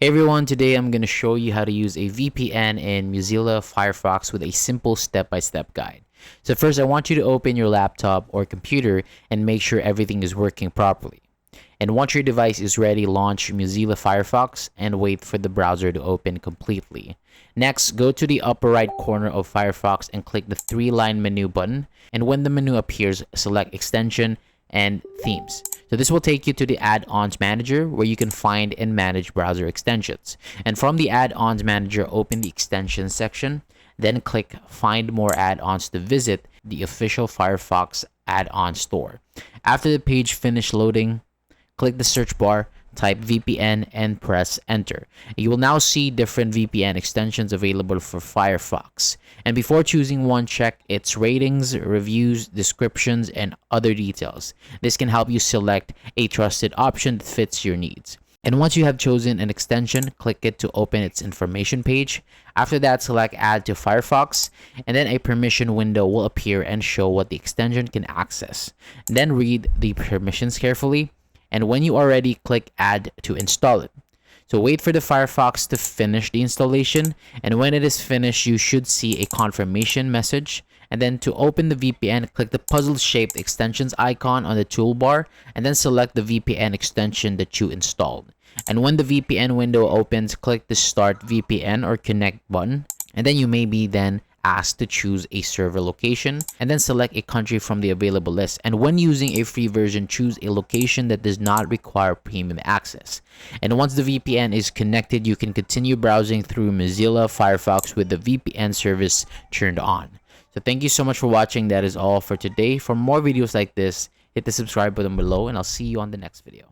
Hey everyone, today I'm going to show you how to use a VPN in Mozilla Firefox with a simple step-by-step guide. So first, I want you to open your laptop or computer and make sure everything is working properly. And once your device is ready, launch Mozilla Firefox and wait for the browser to open completely. Next, go to the upper right corner of Firefox and click the three-line menu button. And when the menu appears, select Extension and Themes. So this will take you to the Add-ons Manager where you can find and manage browser extensions. And from the Add-ons Manager, open the Extensions section, then click Find More Add-ons to visit the official Firefox add-on store. After the page finishes loading, click the search bar, type VPN, and press enter. You will now see different VPN extensions available for Firefox. And before choosing one, check its ratings, reviews, descriptions, and other details. This can help you select a trusted option that fits your needs. And once you have chosen an extension, click it to open its information page. After that, select Add to Firefox, and then a permission window will appear and show what the extension can access. Then read the permissions carefully. And when you are ready, click Add to install it. So wait for the Firefox to finish the installation, and when it is finished, you should see a confirmation message. And then to open the VPN, click the puzzle-shaped extensions icon on the toolbar, and then select the VPN extension that you installed. And when the VPN window opens, click the Start VPN or Connect button, and then you may be asked to choose a server location and then select a country from the available list. And when using a free version, choose a location that does not require premium access. And once the VPN is connected, you can continue browsing through Mozilla Firefox with the VPN service turned on. So thank you so much for watching. That is all for today. For more videos like this, hit the subscribe button below and I'll see you on the next video.